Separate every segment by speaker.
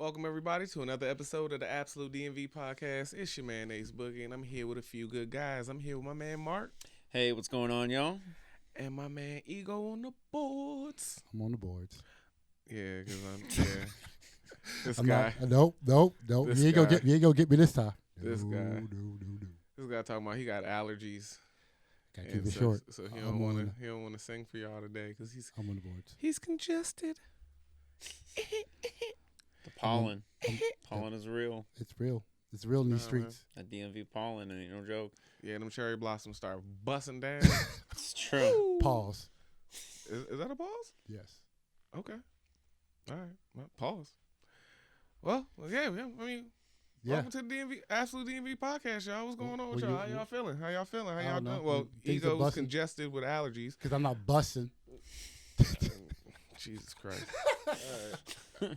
Speaker 1: Welcome everybody to another episode of the Absolute DMV podcast. It's your man Ace Boogie, and I'm here with a few good guys. I'm here with my man Marc.
Speaker 2: Hey, what's going on, y'all?
Speaker 1: And my man eGogh on the boards.
Speaker 3: I'm on the boards.
Speaker 1: Yeah, because this
Speaker 3: I'm
Speaker 1: guy.
Speaker 3: Nope.
Speaker 1: This
Speaker 3: You ain't gonna get me this time.
Speaker 1: This guy.
Speaker 3: No.
Speaker 1: This guy talking about he got allergies.
Speaker 3: Gotta keep it short.
Speaker 1: So he don't want to sing for y'all today because
Speaker 3: I'm on the boards.
Speaker 1: he's congested.
Speaker 2: The pollen. Pollen is real.
Speaker 3: It's real. It's real in these streets.
Speaker 2: That DMV pollen ain't no joke.
Speaker 1: Yeah, them cherry blossoms start busting down.
Speaker 2: It's true.
Speaker 3: Pause.
Speaker 1: Is that a pause?
Speaker 3: Yes.
Speaker 1: Okay. All right. Well, pause. Well, yeah. I mean,
Speaker 3: Yeah.
Speaker 1: welcome to the DMV, Absolute DMV podcast, y'all. What's going on with y'all? How y'all feeling? How y'all
Speaker 3: don't know.
Speaker 1: doing? Well,
Speaker 3: Things are
Speaker 1: eGogh's
Speaker 3: busting.
Speaker 1: congested with allergies.
Speaker 3: Because I'm not bussing.
Speaker 1: Jesus Christ. All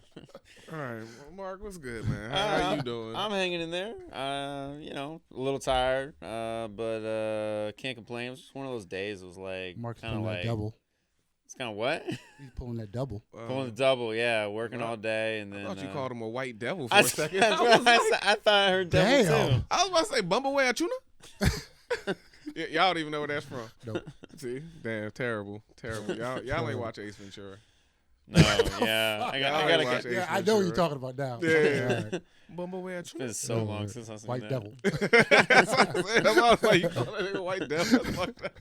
Speaker 1: right. Well, Marc, what's good, man? How you doing?
Speaker 2: I'm hanging in there. A little tired, but can't complain. It was just one of those days. It was like
Speaker 3: Mark's
Speaker 2: kind of
Speaker 3: pulling
Speaker 2: like
Speaker 3: that double.
Speaker 2: It's kind of what?
Speaker 3: He's pulling that double.
Speaker 2: Pulling the double, yeah. Working all day, and then
Speaker 1: I thought you called him a white devil for
Speaker 2: I
Speaker 1: a second.
Speaker 2: thought I heard devil
Speaker 3: Damn.
Speaker 2: too.
Speaker 1: I was about to say Bumbleway Achuna. Y'all don't even know where that's from.
Speaker 3: Nope.
Speaker 1: See? Damn, terrible. Y'all ain't watch Ace Ventura.
Speaker 2: No, yeah. I gotta
Speaker 1: watch
Speaker 2: get.
Speaker 1: Ace
Speaker 3: Yeah, I know what you're
Speaker 1: Ventura.
Speaker 3: talking about now.
Speaker 1: Yeah.
Speaker 3: All right.
Speaker 1: Bumbleway
Speaker 2: It's
Speaker 1: Achuna.
Speaker 2: been so long since I've seen
Speaker 3: White
Speaker 2: that.
Speaker 3: devil.
Speaker 1: That's what I'm saying. That's why I was like, you call that nigga white devil. That's fucked up.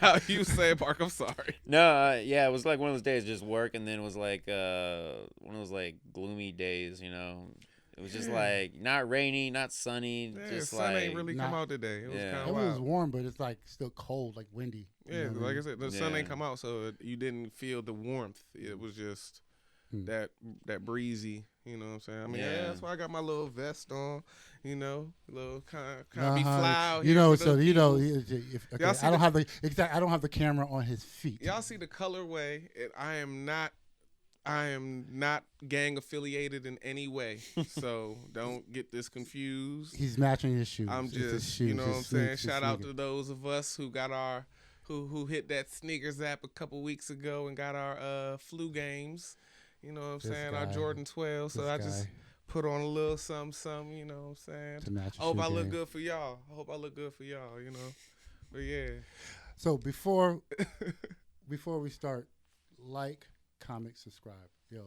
Speaker 1: Now you say, Marc, I'm sorry.
Speaker 2: No, yeah, it was like one of those days, just work, and then it was like one of those like gloomy days, you know. It was just like not rainy, not sunny,
Speaker 1: Yeah,
Speaker 2: just
Speaker 1: sun
Speaker 2: like
Speaker 1: ain't really come out today. It was
Speaker 2: Yeah.
Speaker 1: kind
Speaker 3: It
Speaker 1: of
Speaker 3: was
Speaker 1: wild.
Speaker 3: warm, but it's like still cold, like windy.
Speaker 1: Yeah,
Speaker 3: You know what
Speaker 1: like I
Speaker 3: mean?
Speaker 1: said, the sun
Speaker 2: Yeah.
Speaker 1: ain't come out, so you didn't feel the warmth. It was just that breezy. You know what I'm saying? I mean, yeah, that's why I got my little vest on. You know, little kind of be fly out
Speaker 3: You
Speaker 1: here
Speaker 3: know,
Speaker 1: for
Speaker 3: so
Speaker 1: the
Speaker 3: you know,
Speaker 1: peoples.
Speaker 3: okay,
Speaker 1: Y'all see
Speaker 3: I don't have the camera on his feet.
Speaker 1: Y'all see the colorway? I am not gang affiliated in any way, so don't get this confused.
Speaker 3: He's matching his shoes.
Speaker 1: I'm
Speaker 3: It's his
Speaker 1: just,
Speaker 3: shoes,
Speaker 1: you know what I'm
Speaker 3: his
Speaker 1: saying?
Speaker 3: sneakers, his
Speaker 1: Shout out
Speaker 3: sneakers.
Speaker 1: to those of us who got our, who hit that sneakers app a couple weeks ago and got our flu games. You know what I'm
Speaker 3: This
Speaker 1: saying? Our
Speaker 3: guy.
Speaker 1: Jordan 12. So
Speaker 3: This
Speaker 1: I just
Speaker 3: guy.
Speaker 1: put on a little something, you know what I'm saying?
Speaker 3: To match
Speaker 1: I hope
Speaker 3: your
Speaker 1: I
Speaker 3: shoe
Speaker 1: look
Speaker 3: game.
Speaker 1: good for y'all. You know? But yeah.
Speaker 3: So before we start, like, comment, subscribe. Yo,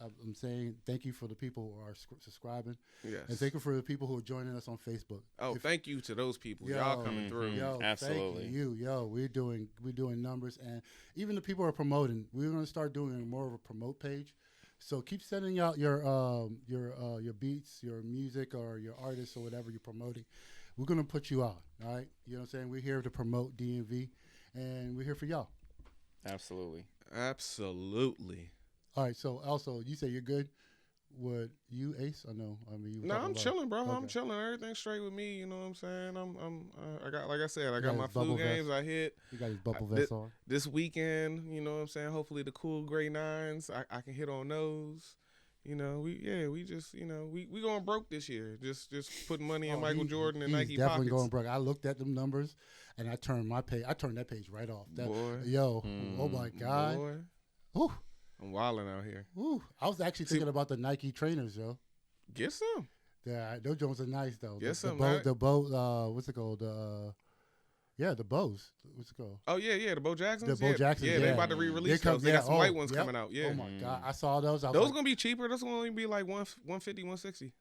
Speaker 3: I'm saying thank you for the people who are subscribing,
Speaker 1: Yes.
Speaker 3: and thank you for the people who are joining us on Facebook.
Speaker 1: Oh, thank you to those people. Y'all coming through.
Speaker 3: Yo,
Speaker 2: Absolutely.
Speaker 3: thank you. Yo, we're doing numbers, and even the people who are promoting. We're gonna start doing more of a promote page. So keep sending out your beats, your music, or your artists or whatever you're promoting. We're gonna put you out. All right, you know what I'm saying? We're here to promote DMV, and we're here for y'all.
Speaker 2: Absolutely.
Speaker 1: Absolutely.
Speaker 3: All right. So also, you say you're good. Would you, Ace? Or no? I mean, you were
Speaker 1: No,
Speaker 3: talking
Speaker 1: I'm
Speaker 3: about-
Speaker 1: chilling, bro. I'm
Speaker 3: Okay.
Speaker 1: chilling. Everything's straight with me. You know what I'm saying? I got, like I said, I
Speaker 3: got
Speaker 1: got my
Speaker 3: his bubble
Speaker 1: flu games.
Speaker 3: vest.
Speaker 1: I hit
Speaker 3: You got his bubble
Speaker 1: I-
Speaker 3: vest on.
Speaker 1: this weekend. You know what I'm saying? Hopefully the cool gray 9s. I can hit on those. You know, we just, you know, we going broke this year. Just putting money in
Speaker 3: Oh,
Speaker 1: Michael Jordan and
Speaker 3: he's
Speaker 1: Nike
Speaker 3: definitely
Speaker 1: pockets.
Speaker 3: going broke. I looked at them numbers, and I turned that page right off.
Speaker 1: Boy.
Speaker 3: Yo, oh my God.
Speaker 1: Boy,
Speaker 3: Ooh,
Speaker 1: I'm wilding out here.
Speaker 3: ooh. I was actually thinking about the Nike trainers, yo.
Speaker 1: Get some.
Speaker 3: Yeah, those Jones are nice though.
Speaker 1: Yes,
Speaker 3: the
Speaker 1: sir,
Speaker 3: bow,
Speaker 1: man.
Speaker 3: the bow. What's it called? Yeah, the bows. What's it called?
Speaker 1: Oh yeah, the Bo Jacksons.
Speaker 3: The Bo Jacksons,
Speaker 1: Yeah, they
Speaker 3: yeah.
Speaker 1: about to
Speaker 3: They
Speaker 1: re-release
Speaker 3: come-
Speaker 1: those. They
Speaker 3: yeah,
Speaker 1: got some
Speaker 3: oh,
Speaker 1: white ones
Speaker 3: yep.
Speaker 1: coming out. Yeah.
Speaker 3: Oh my God, I saw those. I was
Speaker 1: Those
Speaker 3: like,
Speaker 1: gonna be cheaper. Those gonna only be like 150, 160.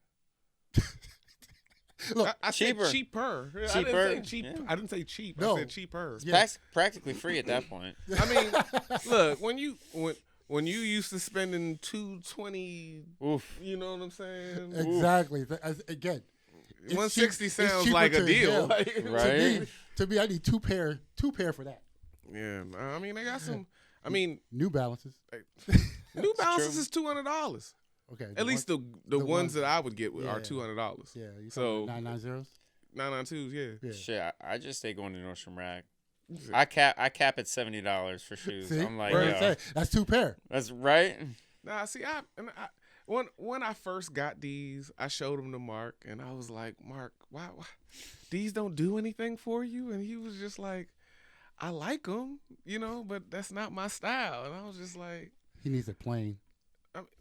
Speaker 3: look,
Speaker 1: I
Speaker 2: Cheaper.
Speaker 1: said cheaper. I
Speaker 2: Cheaper?
Speaker 1: didn't say cheap.
Speaker 2: Yeah.
Speaker 1: I didn't say cheap.
Speaker 3: No.
Speaker 1: I said cheaper.
Speaker 3: Yeah.
Speaker 2: Practically free at that point.
Speaker 1: I mean, look, when you used to spending $220,
Speaker 2: Oof.
Speaker 1: you know what I'm saying?
Speaker 3: exactly. Again, it's
Speaker 1: 160
Speaker 3: cheap- it's
Speaker 1: sounds
Speaker 3: cheaper
Speaker 1: like a
Speaker 3: to-
Speaker 1: deal.
Speaker 3: yeah.
Speaker 1: Like,
Speaker 2: Right.
Speaker 3: To me, I need two pair for that.
Speaker 1: Yeah, I mean they got some. I mean,
Speaker 3: New Balances.
Speaker 1: New Balances
Speaker 2: true.
Speaker 1: is $200.
Speaker 3: Okay.
Speaker 1: At least the ones
Speaker 3: ones-
Speaker 1: that I would get are
Speaker 3: yeah.
Speaker 1: $200.
Speaker 3: Yeah. You
Speaker 1: So-
Speaker 3: 990s.
Speaker 1: 992s, yeah.
Speaker 3: Yeah.
Speaker 2: Shit, I just stay going to Nordstrom Rack. I cap at $70 for shoes.
Speaker 3: See,
Speaker 2: I'm like,
Speaker 3: What did I
Speaker 2: yo,
Speaker 3: say? That's two pair.
Speaker 2: that's right.
Speaker 1: Nah, see, when I first got these, I showed them to Marc, and I was like, Marc, why these don't do anything for you? And he was just like, I like them, you know, but that's not my style. And I was just like,
Speaker 3: He needs a plane.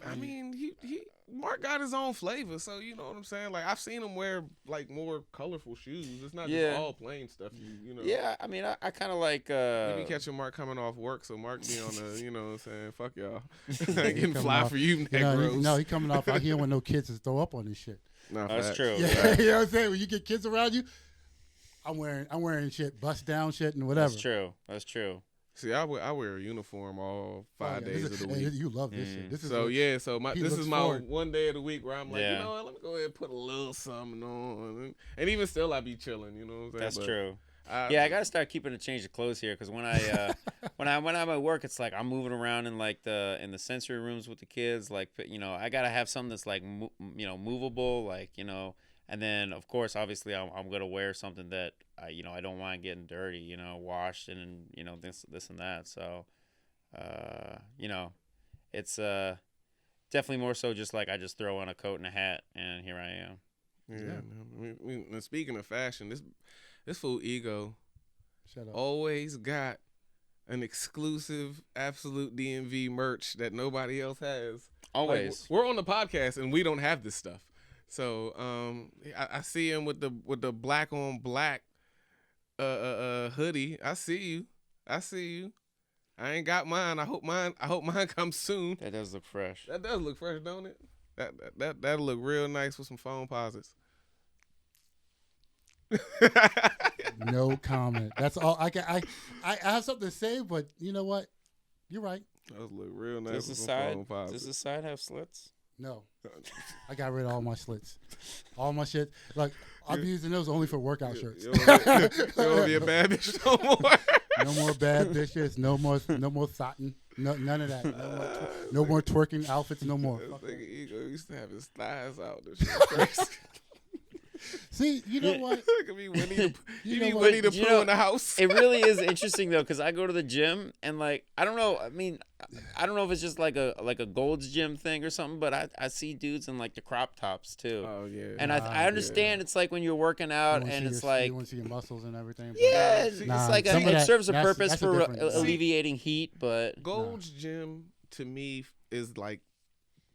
Speaker 1: I mean, he Marc got his own flavor, so you know what I'm saying. Like I've seen him wear like more colorful shoes. It's not just all plain stuff. You know.
Speaker 2: Yeah, I mean, I kind of like.
Speaker 1: Maybe catching Marc coming off work, so Marc be on the, you know what I'm saying. Fuck y'all, I ain't getting fly for you, Negros.
Speaker 3: No, he coming off out here with no kids to throw up on this shit.
Speaker 1: No,
Speaker 2: that's true.
Speaker 3: Yeah, you know what I'm saying. When you get kids around you, I'm wearing shit, bust down shit and whatever.
Speaker 2: That's true.
Speaker 1: See, I wear a uniform all 5 days of the week.
Speaker 3: You love this shit. This is
Speaker 1: this is my one day of the week where I'm like, you know what, let me go ahead and put a little something on, and even still I be chilling. You know what I'm saying?
Speaker 2: That's true. I gotta start keeping a change of clothes here because when I'm at work, it's like I'm moving around in in the sensory rooms with the kids. Like, you know, I gotta have something that's like movable, like, you know. And then, of course, obviously, I'm gonna wear something that I don't want getting dirty, you know, washed and you know this and that. So, you know, it's definitely more so just like I just throw on a coat and a hat and here I am.
Speaker 1: Yeah. And speaking of fashion, this fool eGogh always got an exclusive absolute DMV merch that nobody else has.
Speaker 2: Always.
Speaker 1: Like, we're on the podcast and we don't have this stuff. So I see him with the black on black hoodie. I see you. I ain't got mine. I hope mine comes soon.
Speaker 2: That does look fresh.
Speaker 1: That does look fresh, don't it? That'll look real nice with some foam posits.
Speaker 3: No comment. That's all I can. I have something to say, but you know what? You're right.
Speaker 1: Those look real nice.
Speaker 2: Does the side have slits?
Speaker 3: No, I got rid of all my slits, all my shit. Like I'm using those only for workout shirts.
Speaker 1: You don't be a bad bitch no more.
Speaker 3: No more bad bitches. No more satin. None of that. No more twerking outfits. No more.
Speaker 1: eGogh used to have his thighs out. This shit crazy.
Speaker 3: See, you know what?
Speaker 1: Look at me, Winnie the Pooh in the house.
Speaker 2: It really is interesting though, because I go to the gym and like I don't know. I mean, I don't know if it's just like a Gold's Gym thing or something, but I see dudes in like the crop tops too.
Speaker 1: Oh yeah.
Speaker 2: And I understand it's like when you're working out and it's like
Speaker 3: you want to see your muscles and everything.
Speaker 2: Yeah, it's like it serves a purpose for alleviating heat, but
Speaker 1: Gold's Gym to me is like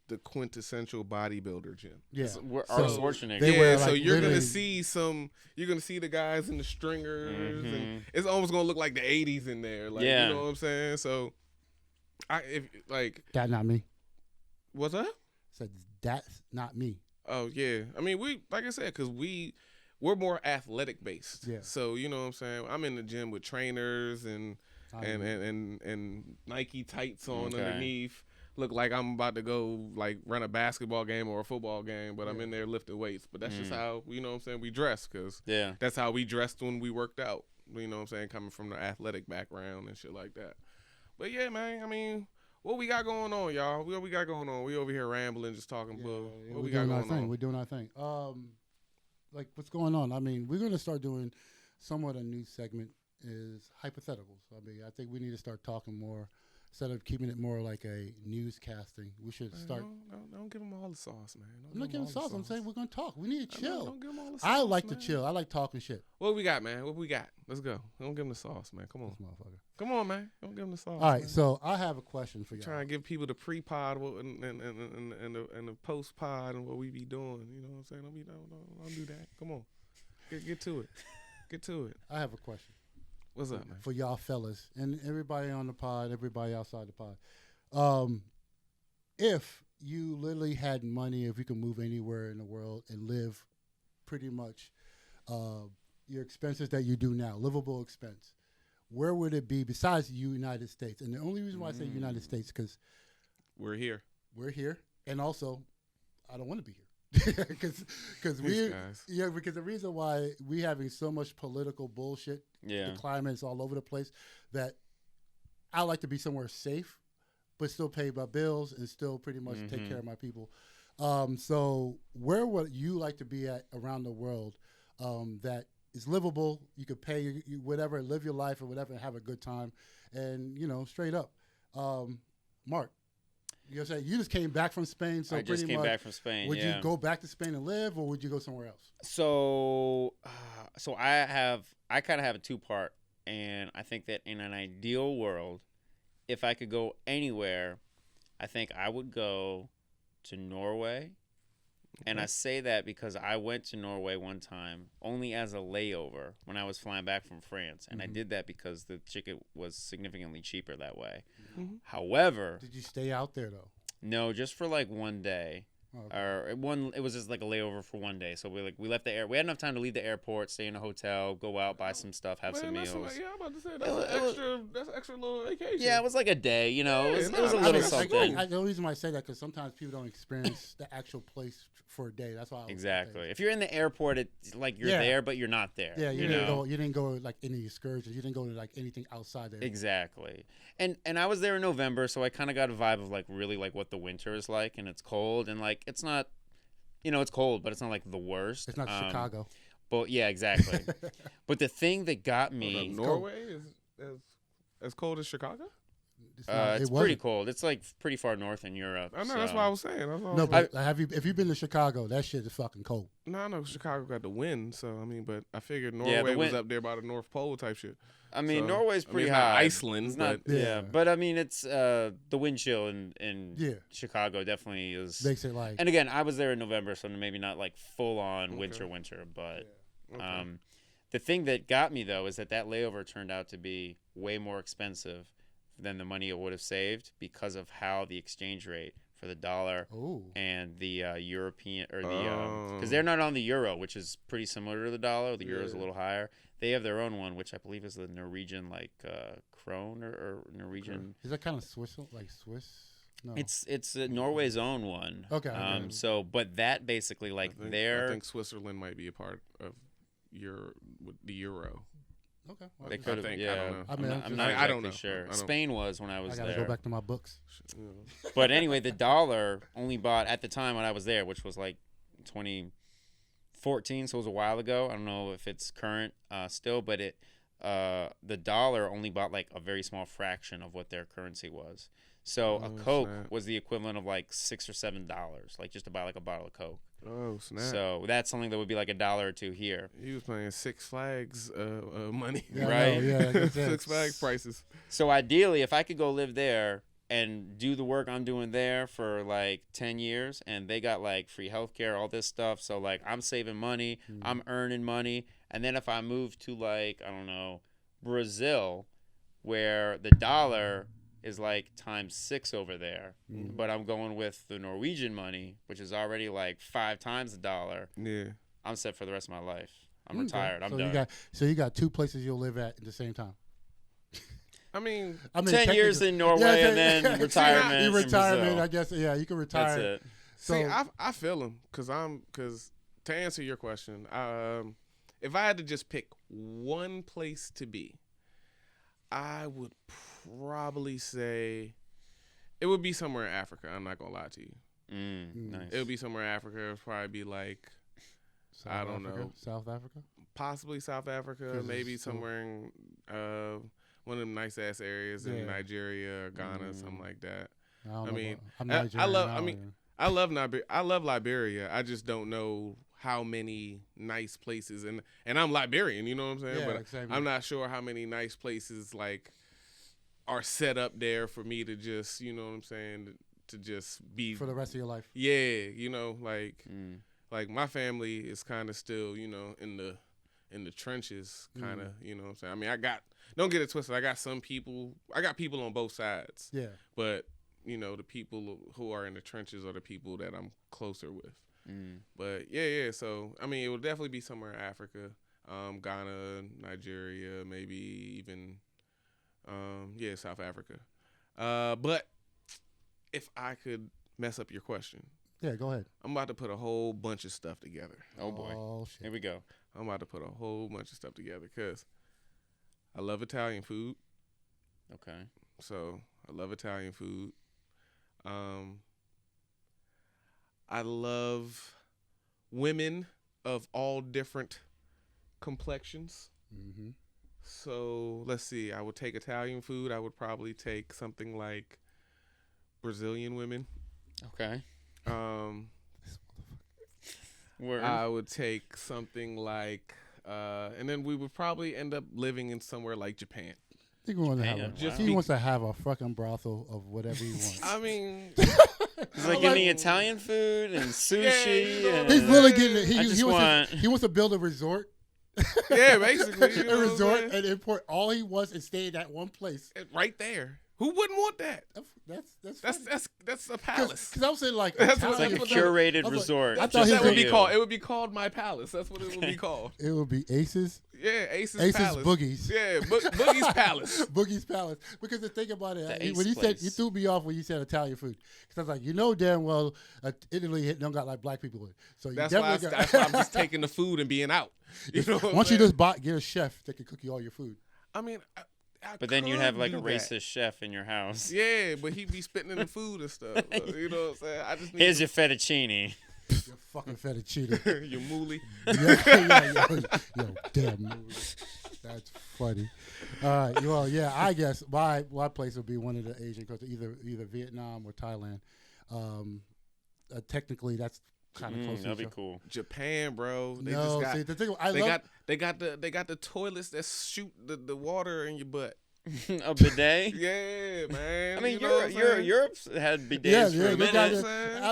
Speaker 1: the quintessential bodybuilder gym.
Speaker 3: Yeah,
Speaker 2: Arnold Schwarzenegger.
Speaker 1: So you're gonna see the guys in the stringers, and it's almost gonna look like the '80s in there. Like, you know what I'm saying? So,
Speaker 3: that not me.
Speaker 1: What's up?
Speaker 3: Said that's not me.
Speaker 1: Oh yeah, I mean like I said, because we're more athletic based.
Speaker 3: Yeah.
Speaker 1: So you know what I'm saying? I'm in the gym with trainers and Nike tights on underneath. Look like I'm about to go like run a basketball game or a football game, but I'm in there lifting weights. But that's just how, you know what I'm saying, we dress, because that's how we dressed when we worked out. You know what I'm saying, coming from the athletic background and shit like that. But yeah, man, I mean, what we got going on, y'all? What we got going on? We over here rambling, just talking bull. What we got going on?
Speaker 3: We're doing our thing. Like, what's going on? I mean, we're going to start doing somewhat a new segment is hypotheticals. I mean, I think we need to start talking more. Instead of keeping it more like a newscasting, we should start.
Speaker 1: Don't give them all the sauce, man.
Speaker 3: I'm not giving sauce. I'm saying we're going to talk. We need to chill.
Speaker 1: Don't give them all the sauce,
Speaker 3: I like to chill. I like talking shit.
Speaker 1: What we got, man? What we got? Let's go. Don't give them the sauce, man. Come on.
Speaker 3: This motherfucker.
Speaker 1: Come on, man. Don't give them the sauce.
Speaker 3: All right,
Speaker 1: man.
Speaker 3: so I have a question for y'all.
Speaker 1: Trying to give people the pre-pod and the post-pod and what we be doing. You know what I'm saying? Don't do that. Come on. Get to it. Get to it.
Speaker 3: I have a question.
Speaker 1: What's up, man?
Speaker 3: For y'all fellas and everybody on the pod, everybody outside the pod. If you literally had money, if you could move anywhere in the world and live pretty much your expenses that you do now, livable expense, where would it be besides the United States? And the only reason why I say United States because
Speaker 1: we're here.
Speaker 3: We're here, and also I don't want to be here. because the reason why we having so much political bullshit, the climate's all over the place, that I like to be somewhere safe, but still pay my bills and still pretty much take care of my people. So where would you like to be at around the world that is livable? You could pay whatever, live your life or whatever, and have a good time, and straight up, Marc. You know what I'm saying? You just came back from Spain, so
Speaker 2: I just came back from Spain.
Speaker 3: Would you go back to Spain and live, or would you go somewhere else?
Speaker 2: So I kind of have a two-part, and I think that in an ideal world, if I could go anywhere, I think I would go to Norway. And I say that because I went to Norway one time only as a layover when I was flying back from France. And I did that because the ticket was significantly cheaper that way. Mm-hmm. However...
Speaker 3: Did you stay out there, though?
Speaker 2: No, just for like one day. Okay. Or it was just like a layover for one day. So we left the air. We had enough time to leave the airport, stay in a hotel, go out, buy some stuff, have some meals.
Speaker 1: Yeah, I'm about to say that's an extra little vacation.
Speaker 2: Yeah, it was like a day. You know, it was a little something.
Speaker 3: The reason why I say that because sometimes people don't experience the actual place for a day. That's why.
Speaker 2: Exactly. If you're in the airport, it's like you're there, but you're not there.
Speaker 3: Yeah, you didn't go like any excursions. You didn't go to like anything outside there.
Speaker 2: Exactly. And I was there in November, so I kind of got a vibe of like really like what the winter is like, and it's cold, and like it's not, it's cold, but it's not like the worst.
Speaker 3: It's not Chicago.
Speaker 2: But yeah, exactly. But the thing that got me,
Speaker 1: Norway is as cold as Chicago.
Speaker 2: It's pretty cold. It's like pretty far north in Europe.
Speaker 1: I know, that's what I was saying.
Speaker 3: No, but if you've been to Chicago, that shit is fucking cold.
Speaker 1: No, I know Chicago got the wind, so I mean, but I figured Norway was up there by the North Pole type shit.
Speaker 2: I mean, Norway's pretty high.
Speaker 1: Iceland, but
Speaker 2: but I mean, it's the wind chill in Chicago definitely is.
Speaker 3: Makes it like.
Speaker 2: And again, I was there in November, so maybe not like full on winter, but the thing that got me though is that layover turned out to be way more expensive than the money it would have saved because of how the exchange rate for the dollar and the European or the because they're not on the euro, which is pretty similar to the dollar. The euro is a little higher. They have their own one, which I believe is the Norwegian krone or Norwegian.
Speaker 3: Is that kind of Swiss like Swiss? No.
Speaker 2: It's Norway's own one.
Speaker 3: Okay.
Speaker 2: So, but that basically I
Speaker 1: think Switzerland might be a part of the euro.
Speaker 3: Okay.
Speaker 2: Well, they could have. Yeah. I'm not
Speaker 1: I don't know.
Speaker 2: Sure. Spain was when I was there.
Speaker 3: I gotta go back to my books.
Speaker 2: But anyway, the dollar only bought at the time when I was there, which was like 2014, so it was a while ago. I don't know if it's current still, but the dollar only bought like a very small fraction of what their currency was. So a Coke was the equivalent of like $6 or $7, like just to buy like a bottle of Coke.
Speaker 1: Oh snap!
Speaker 2: So that's something that would be like $1 or $2 here.
Speaker 1: He was paying Six Flags money,
Speaker 2: right?
Speaker 3: Yeah,
Speaker 1: Six Flags prices.
Speaker 2: So ideally, if I could go live there and do the work I'm doing there for like 10 years, and they got like free healthcare, all this stuff. So like I'm saving money, I'm earning money, and then if I move to like I don't know Brazil, where the dollar is like ×6 over there, but I'm going with the Norwegian money, which is already like 5 times the dollar.
Speaker 1: Yeah,
Speaker 2: I'm set for the rest of my life. I'm retired. I'm done.
Speaker 3: You got 2 places you'll live at the same time.
Speaker 1: I mean
Speaker 2: 10 years in Norway and then retirement.
Speaker 3: Retirement, I guess. Yeah, you can retire.
Speaker 2: That's it.
Speaker 3: So,
Speaker 1: see, I feel him because to answer your question, if I had to just pick one place to be, I would probably say it would be somewhere in Africa. I'm not gonna lie to you.
Speaker 2: Nice.
Speaker 1: It would be somewhere in Africa. It would probably be like I don't know,
Speaker 3: South Africa,
Speaker 1: possibly South Africa, maybe somewhere in one of them nice ass areas in Nigeria or Ghana, something like that. I love Liberia. I just don't know how many nice places, and I'm Liberian, you know what I'm saying? But exactly. I'm not sure how many nice places like are set up there for me to just, you know what I'm saying, to just be
Speaker 3: for the rest of your life.
Speaker 1: Yeah, you know, like my family is kind of still, you know, in the trenches, kind of, you know what I'm saying? I mean, don't get it twisted. I got people on both sides.
Speaker 3: Yeah.
Speaker 1: But, you know, the people who are in the trenches are the people that I'm closer with. But yeah. So I mean, it will definitely be somewhere in Africa, Ghana, Nigeria, maybe even, South Africa. But if I could mess up your question,
Speaker 3: go ahead.
Speaker 1: I'm about to put a whole bunch of stuff together.
Speaker 2: Oh boy,
Speaker 3: shit.
Speaker 2: Here we go.
Speaker 1: I'm about to put a whole bunch of stuff together because I love Italian food.
Speaker 2: Okay.
Speaker 1: So I love Italian food. I love women of all different complexions. Mm-hmm. So let's see. I would take Italian food. I would probably take something like Brazilian women.
Speaker 2: Okay.
Speaker 1: I would take something like, and then we would probably end up living in somewhere like Japan.
Speaker 3: He wants to have a fucking brothel of whatever he wants.
Speaker 1: I mean,
Speaker 2: he's like getting Italian food and sushi.
Speaker 1: Yeah,
Speaker 3: he's literally getting. He wants to build a resort.
Speaker 1: Yeah, basically,
Speaker 3: a resort and import all he wants and stay in that one place
Speaker 1: right there. Who wouldn't want that? That's a palace.
Speaker 3: Because I was saying like
Speaker 2: it's like a curated resort.
Speaker 1: I thought that would be called. It would be called My Palace. That's what it would be called.
Speaker 3: It would be Aces.
Speaker 1: Yeah, Aces Palace.
Speaker 3: Boogies.
Speaker 1: Yeah, Boogie's Palace.
Speaker 3: Boogie's Palace. Because the thing about it, when you said you threw me off when you said Italian food, because I was like, you know damn well Italy don't got like black people in it. So you
Speaker 1: that's why I'm just taking the food and being out. You know
Speaker 3: once you just get a chef that can cook you all your food.
Speaker 1: I mean.
Speaker 2: But then you'd have like a racist chef in your house.
Speaker 1: Yeah, but he'd be spitting in the food and stuff. You know what I'm saying? I just need
Speaker 2: Here's your fettuccine.
Speaker 3: Your fucking fettuccine.
Speaker 1: Your moolie.
Speaker 3: Yo, damn moolie. That's funny. All right. Well, yeah, I guess my place would be one of the Asian countries, either Vietnam or Thailand. Technically, that's kind of close.
Speaker 2: That'd be cool.
Speaker 1: Japan, bro. They got the toilets that shoot the water in your butt.
Speaker 2: A bidet?
Speaker 1: Yeah, man.
Speaker 2: I mean, Europe's had bidets for a minute.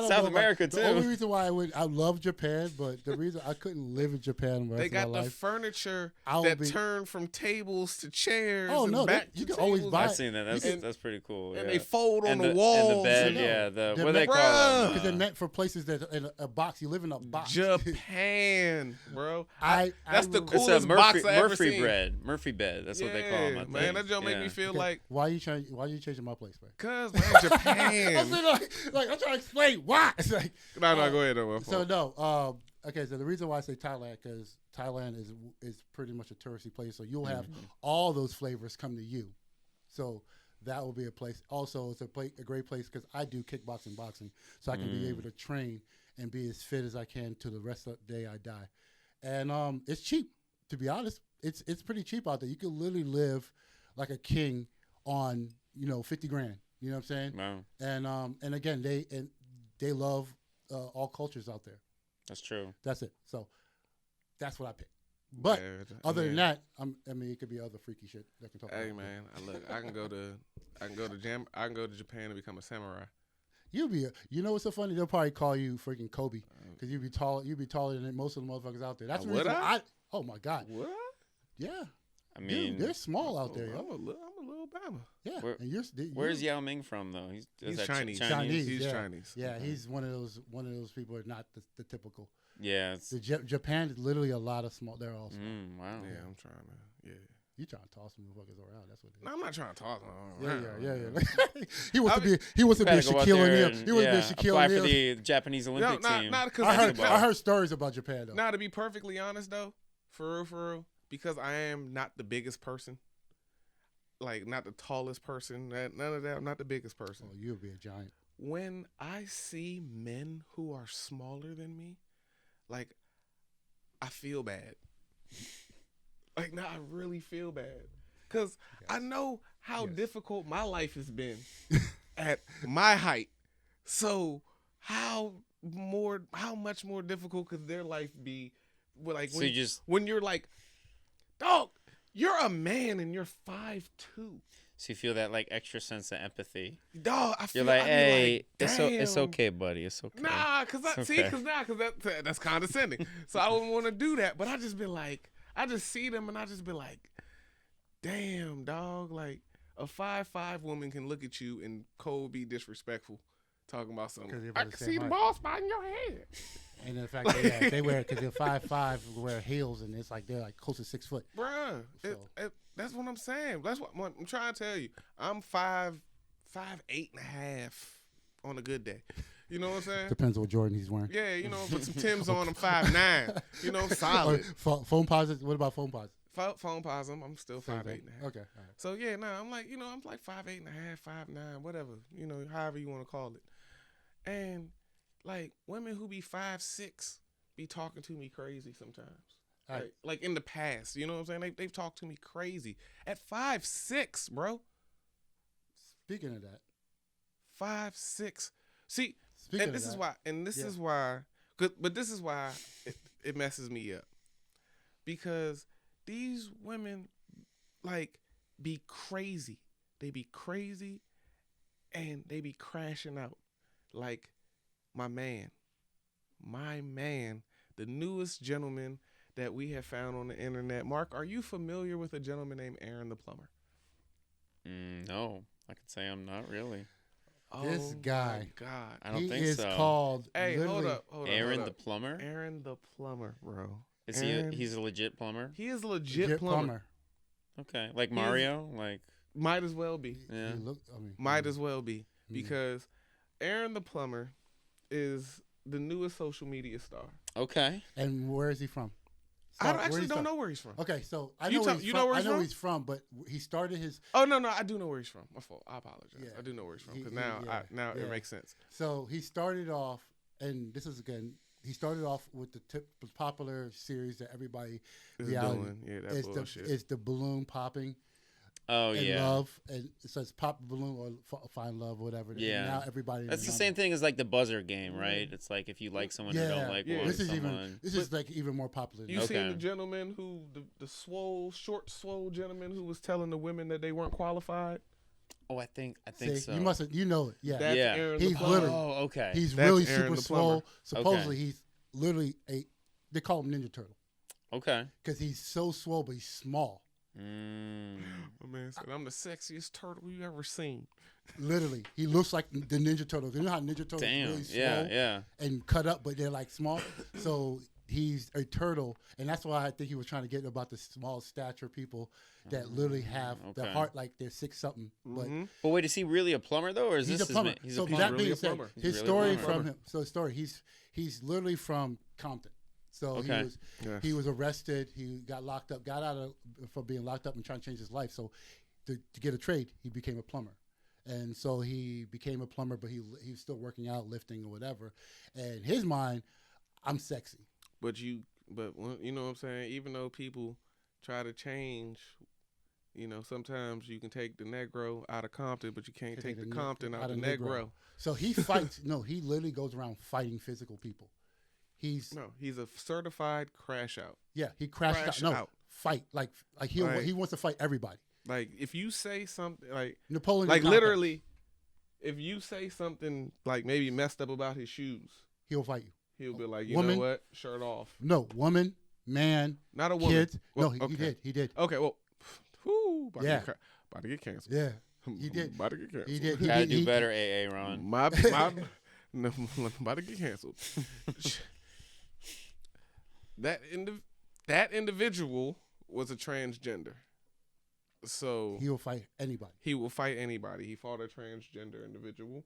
Speaker 2: South America, too.
Speaker 3: The only reason why I love Japan, but the reason I couldn't live in Japan the rest of my life.
Speaker 1: They got the furniture that turn from tables to chairs.
Speaker 3: Oh, no. You can always buy it.
Speaker 2: I've seen that. That's pretty cool.
Speaker 1: And they fold on the walls.
Speaker 2: And the bed, what do they call them?
Speaker 3: Because they're meant for places that in a box. You live in a box.
Speaker 1: Japan, bro.
Speaker 3: That's
Speaker 1: the coolest box I ever seen.
Speaker 2: Murphy bed. That's what they call them.
Speaker 1: Man, that don't make me feel like.
Speaker 3: Why you changing my place, man?
Speaker 1: Cause man, Japan.
Speaker 3: I'm trying to explain why. It's like
Speaker 1: no, go ahead.
Speaker 3: So no. Okay, so the reason why I say Thailand because Thailand is pretty much a touristy place, so you'll have all those flavors come to you. So that will be a place. Also, it's a great place because I do kickboxing, boxing, so I can be able to train and be as fit as I can to the rest of the day I die. And it's cheap, to be honest. It's pretty cheap out there. You can literally live like a king on, $50 grand. You know what I'm saying?
Speaker 2: Wow.
Speaker 3: And again, they love all cultures out there.
Speaker 2: That's true.
Speaker 3: That's it. So that's what I pick. But other than that, it could be other freaky shit that can talk about.
Speaker 1: Hey man, look, I can go to Japan and become a samurai.
Speaker 3: You know what's so funny? They'll probably call you freaking Kobe because you'd be taller than most of the motherfuckers out there. That's the reason oh my God.
Speaker 1: What?
Speaker 3: Yeah.
Speaker 2: I mean,
Speaker 3: they're small out there.
Speaker 1: I'm a little Bama.
Speaker 3: Yeah.
Speaker 2: Where's Yao Ming from though?
Speaker 1: He's Chinese.
Speaker 2: He's
Speaker 1: Chinese.
Speaker 3: Yeah, he's one of those people that are not the typical.
Speaker 2: Yeah.
Speaker 3: Japan is literally a lot of small. They're all small.
Speaker 2: Wow.
Speaker 1: Yeah, I'm trying to. Yeah.
Speaker 3: You trying to toss some motherfuckers around? That's what it is.
Speaker 1: No, I'm not trying to toss them around.
Speaker 3: Yeah. He wants to be Shaquille O'Neal. He wants to be Shaquille O'Neal.
Speaker 2: For the Japanese Olympic team.
Speaker 3: I heard stories about Japan though.
Speaker 1: Now, to be perfectly honest though, for real, because I am not the biggest person, like not the tallest person, none of that. I'm not the biggest person.
Speaker 3: Oh, you'll be a giant.
Speaker 1: When I see men who are smaller than me, like I feel bad. Like now I really feel bad because I know how difficult my life has been at my height. So how much more difficult could their life be? Like when you're like, dog, you're a man and you're 5'2".
Speaker 2: So you feel that like extra sense of empathy.
Speaker 1: Dog,
Speaker 2: you're like, hey, it's okay, buddy. It's okay.
Speaker 1: Nah, cause that's condescending. So I wouldn't want to do that. But I just be like, I just see them and I just be like, damn, dog. Like a 5'5" woman can look at you and cold be disrespectful, talking about something. I can see the ball spot in your head.
Speaker 3: And the fact that they wear, because they're 5'5", wear heels, and it's like they're like close to 6 foot.
Speaker 1: Bruh, that's what I'm saying. That's what I'm trying to tell you. I'm 5'8" and a half on a good day. You know what I'm saying?
Speaker 3: Depends on what Jordan he's wearing.
Speaker 1: Yeah, put some Timbs on. I'm 5'9". Solid.
Speaker 3: Phone posits. What about phone posits?
Speaker 1: Phone posits. I'm still 5'8" and a half.
Speaker 3: Okay. All right.
Speaker 1: So yeah, I'm like 5'8" and a half, 5'9", whatever. However you want to call it. And like women who be 5'6" be talking to me crazy sometimes. Like in the past, you know what I'm saying? They've talked to me crazy at 5'6", bro.
Speaker 3: Speaking of that,
Speaker 1: 5'6". See, this is why it messes me up, because these women, like, be crazy. They be crazy, and they be crashing out. Like my man, the newest gentleman that we have found on the internet. Mark, are you familiar with a gentleman named Aaron the Plumber?
Speaker 2: No, I could say I'm not really.
Speaker 3: This guy,
Speaker 1: God,
Speaker 2: I don't think
Speaker 3: is
Speaker 2: so.
Speaker 3: called.
Speaker 1: Hey, hold up.
Speaker 2: Aaron the Plumber.
Speaker 1: Aaron the Plumber, bro.
Speaker 2: Is he's a legit plumber?
Speaker 1: He is a legit plumber.
Speaker 2: Okay, like Mario, like
Speaker 1: might as well be.
Speaker 2: Yeah,
Speaker 1: might as well be because Aaron the Plumber is the newest social media star.
Speaker 2: Okay,
Speaker 3: and where is he from?
Speaker 1: I actually don't know where he's from.
Speaker 3: Okay, so I know where he's from, but he started his.
Speaker 1: Oh no, I do know where he's from. My fault. I apologize. Yeah. I do know where he's from because now it makes sense.
Speaker 3: So he started off, and this is again. He started off with the popular series that everybody
Speaker 1: is doing. Yeah, that's bullshit.
Speaker 3: It's the balloon popping.
Speaker 2: Oh
Speaker 3: and
Speaker 2: yeah,
Speaker 3: love, and it says pop a balloon or find love, or whatever.
Speaker 2: Yeah,
Speaker 3: and now everybody.
Speaker 2: That's the same thing as like the buzzer game, right? It's like if you like someone or don't like one. This
Speaker 3: is like even more popular.
Speaker 1: You seen the gentleman who the short swole gentleman who was telling the women that they weren't qualified.
Speaker 2: Oh, I think so.
Speaker 3: You must, you know it. Yeah,
Speaker 1: that's Aaron
Speaker 3: he's
Speaker 1: the Plumber.
Speaker 3: literally.
Speaker 2: Oh, okay.
Speaker 3: He's
Speaker 1: that's
Speaker 3: really
Speaker 1: Aaron
Speaker 3: super swole. Supposedly,
Speaker 2: okay.
Speaker 3: he's literally they call him Ninja Turtle.
Speaker 2: Okay.
Speaker 3: Because he's so swole, but he's small.
Speaker 1: My man said, "I'm the sexiest turtle you ever seen."
Speaker 3: Literally, he looks like the Ninja Turtles. You know how Ninja Turtles really swole and cut up, but they're like small. So he's a turtle, and that's why I think he was trying to get about the small stature people that literally have the heart like they're 6 something. But
Speaker 2: wait, is he really a plumber though, or is
Speaker 3: he's
Speaker 2: this
Speaker 3: a plumber?
Speaker 2: He's
Speaker 3: so
Speaker 2: a plumber.
Speaker 3: that being said, his story from him. So he's literally from Compton. So he was arrested. He got locked up. Got out for being locked up and trying to change his life. So to get a trade, he became a plumber. And so he became a plumber, but he was still working out, lifting or whatever. And in his mind, I'm sexy.
Speaker 1: But you know what I'm saying? Even though people try to change, you know, sometimes you can take the Negro out of Compton, but you can't take the Compton out of the Negro.
Speaker 3: So he fights. No, he literally goes around fighting physical people. He's
Speaker 1: a certified crash out.
Speaker 3: Yeah, he crashed out. No, fight like he wants to fight everybody.
Speaker 1: Like if you say something like
Speaker 3: Napoleon,
Speaker 1: like literally, if you say something like maybe messed up about his shoes,
Speaker 3: he'll fight you.
Speaker 1: He'll be like, you know what, shirt off.
Speaker 3: No, woman, man,
Speaker 1: not a woman.
Speaker 3: Kids. Well, no, he did.
Speaker 1: Okay, well, about to get canceled.
Speaker 3: Yeah, he did.
Speaker 1: About to get canceled.
Speaker 3: He did.
Speaker 2: Gotta do better, AA Ron.
Speaker 1: No, about to get canceled. That individual was a transgender. So
Speaker 3: he will fight anybody.
Speaker 1: He will fight anybody. He fought a transgender individual.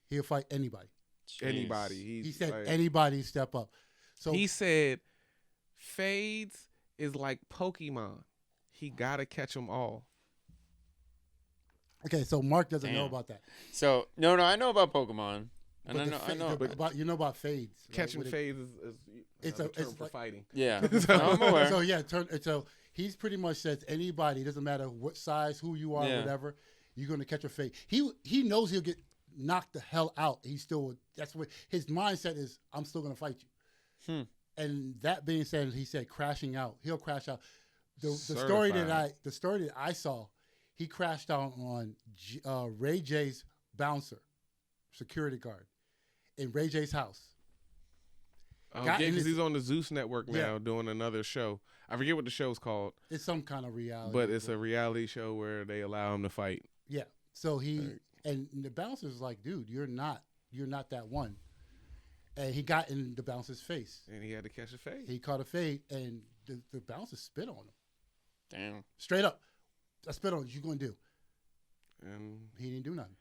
Speaker 3: He'll fight anybody.
Speaker 1: Jeez. Anybody.
Speaker 3: He said anybody step up. So
Speaker 1: he said fades is like Pokemon. He gotta catch them all.
Speaker 3: Okay, so Mark doesn't know about that.
Speaker 2: So no, I know about Pokemon. And I know
Speaker 3: you know about fades.
Speaker 1: Catching fades is a term for fighting.
Speaker 2: Yeah, I'm aware.
Speaker 3: So he's pretty much says anybody, doesn't matter what size, who you are, whatever, you're gonna catch a fade. He knows he'll get knocked the hell out. That's what his mindset is. I'm still gonna fight you. And that being said, he said crashing out. He'll crash out. The story that I saw, he crashed out on Ray J's bouncer, security guard, in Ray J's house.
Speaker 1: Because he's on the Zeus network now doing another show. I forget what the show's called.
Speaker 3: It's some kind of reality.
Speaker 1: But it's a reality show where they allow him to fight.
Speaker 3: Yeah. So and the bouncer's like, dude, you're not that one. And he got in the bouncer's face.
Speaker 1: And he had to catch a fade.
Speaker 3: He caught a fade, and the bouncer spit on him.
Speaker 2: Damn.
Speaker 3: Straight up. I spit on you. What you going to do?
Speaker 1: And
Speaker 3: he didn't do nothing.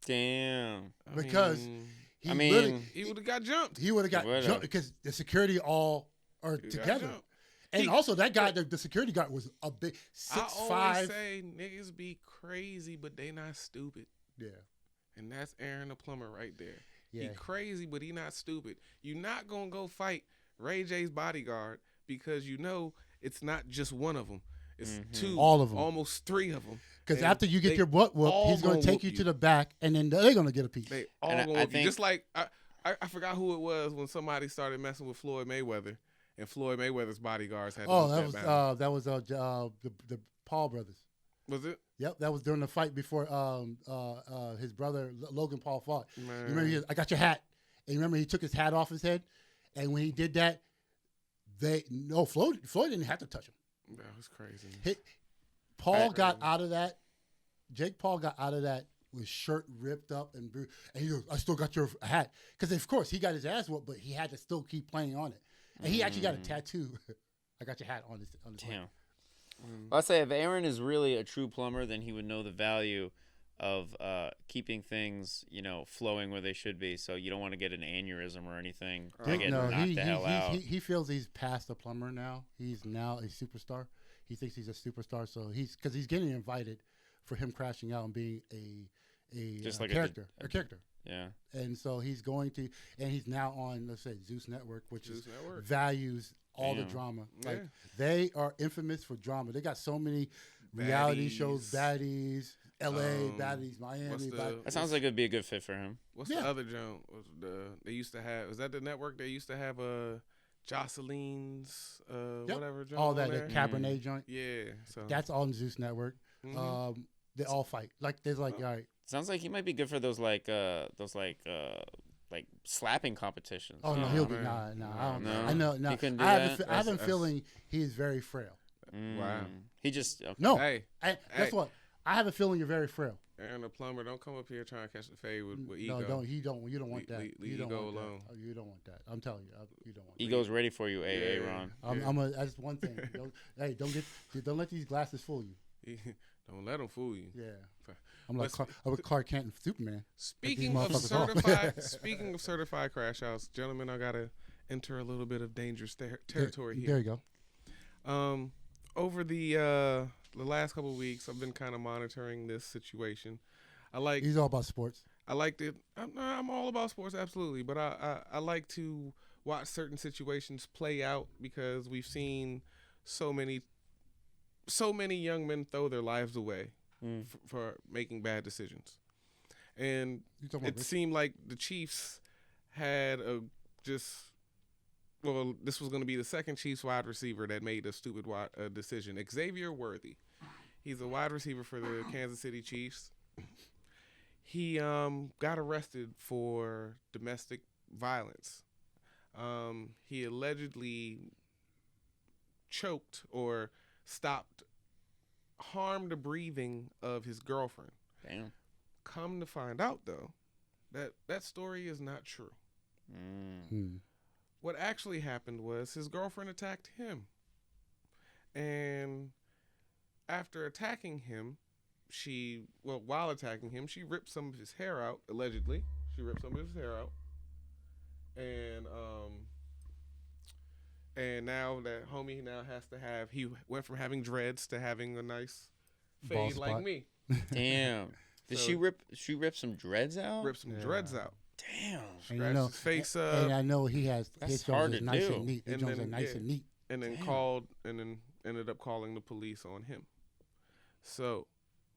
Speaker 2: Damn.
Speaker 3: Because
Speaker 1: he would have got jumped.
Speaker 3: He would have got jumped because the security all are together. And also that guy, the security guard was a big 6'5".
Speaker 1: I always say niggas be crazy, but they not stupid.
Speaker 3: Yeah.
Speaker 1: And that's Aaron the Plumber right there.
Speaker 3: Yeah.
Speaker 1: He crazy, but he not stupid. You not going to go fight Ray J's bodyguard because you know it's not just one of them. It's two.
Speaker 3: All of them.
Speaker 1: Almost 3 of them.
Speaker 3: Because after you get your butt whooped, he's going to take you to the back, and then they're going to get a piece.
Speaker 1: They all going to whoop you. Just like, I forgot who it was when somebody started messing with Floyd Mayweather, and Floyd Mayweather's bodyguards had to
Speaker 3: that was the Paul brothers.
Speaker 1: Was it?
Speaker 3: Yep, that was during the fight before his brother Logan Paul fought.
Speaker 1: Man.
Speaker 3: You remember? I got your hat. And you remember he took his hat off his head, and when he did that, Floyd didn't have to touch him.
Speaker 1: That was crazy.
Speaker 3: Paul got out of that. Jake Paul got out of that with shirt ripped up and he goes, "I still got your hat," because of course he got his ass whooped, but he had to still keep playing on it, and he actually got a tattoo. I got your hat on this.
Speaker 2: Damn. I'll say if Aaron is really a true plumber, then he would know the value of keeping things, flowing where they should be. So you don't want to get an aneurysm or anything.
Speaker 3: He feels he's past a plumber now. He's now a superstar. He thinks he's a superstar. So because he's getting invited for him crashing out and being a character.
Speaker 2: Yeah.
Speaker 3: And so he's going to, and he's now on, let's say, Zeus Network, which values all the drama.
Speaker 1: Yeah.
Speaker 3: Like they are infamous for drama. They got so many reality shows, Baddies, LA, Baddies, Miami.
Speaker 2: That sounds like it'd be a good fit for him.
Speaker 1: What's the other joint? They used to have? Was that the network? They used to have Jocelyn's whatever joint.
Speaker 3: All that Cabernet joint.
Speaker 1: Yeah, so
Speaker 3: that's all on Zeus Network. They all fight. Like there's all right.
Speaker 2: Sounds like he might be good for those slapping competitions.
Speaker 3: Oh no, he'll be I know. No, I have a feeling he is very frail.
Speaker 1: Wow.
Speaker 2: He just
Speaker 3: no. Hey, guess what? I have a feeling you're very frail.
Speaker 1: Aaron the Plumber, don't come up here trying to catch the fade with eGogh.
Speaker 3: No, you don't want that.
Speaker 1: Leave eGogh alone.
Speaker 3: You don't want that. I'm telling you, you don't want that.
Speaker 2: eGogh's ready for you, Ron.
Speaker 3: That's one thing. Don't let these glasses fool you.
Speaker 1: Don't let them fool you.
Speaker 3: Yeah. I'm like Clark Kent and Superman.
Speaker 1: Speaking of certified crash outs, gentlemen, I gotta enter a little bit of dangerous territory here.
Speaker 3: There you
Speaker 1: go. Over the last couple of weeks, I've been kind of monitoring this situation. He's all about sports. I liked it. I'm all about sports, absolutely. But I like to watch certain situations play out because we've seen so many young men throw their lives away for making bad decisions. And it seemed like the Chiefs had this was going to be the second Chiefs wide receiver that made a stupid decision. Xavier Worthy. He's a wide receiver for the Kansas City Chiefs. He got arrested for domestic violence. He allegedly choked or harmed the breathing of his girlfriend.
Speaker 2: Damn.
Speaker 1: Come to find out, though, that story is not true. What actually happened was his girlfriend attacked him. And after attacking him, while attacking him, she ripped some of his hair out, allegedly. She ripped some of his hair out. And now that homie he went from having dreads to having a nice fade like me.
Speaker 2: Damn. Did she rip some dreads out?
Speaker 1: Rip some dreads out.
Speaker 2: Damn.
Speaker 1: Scratched his face up.
Speaker 3: And I know he has his
Speaker 2: hard
Speaker 3: is
Speaker 2: to
Speaker 3: nice
Speaker 2: do.
Speaker 3: and neat. His are nice and neat.
Speaker 1: And then ended up calling the police on him. So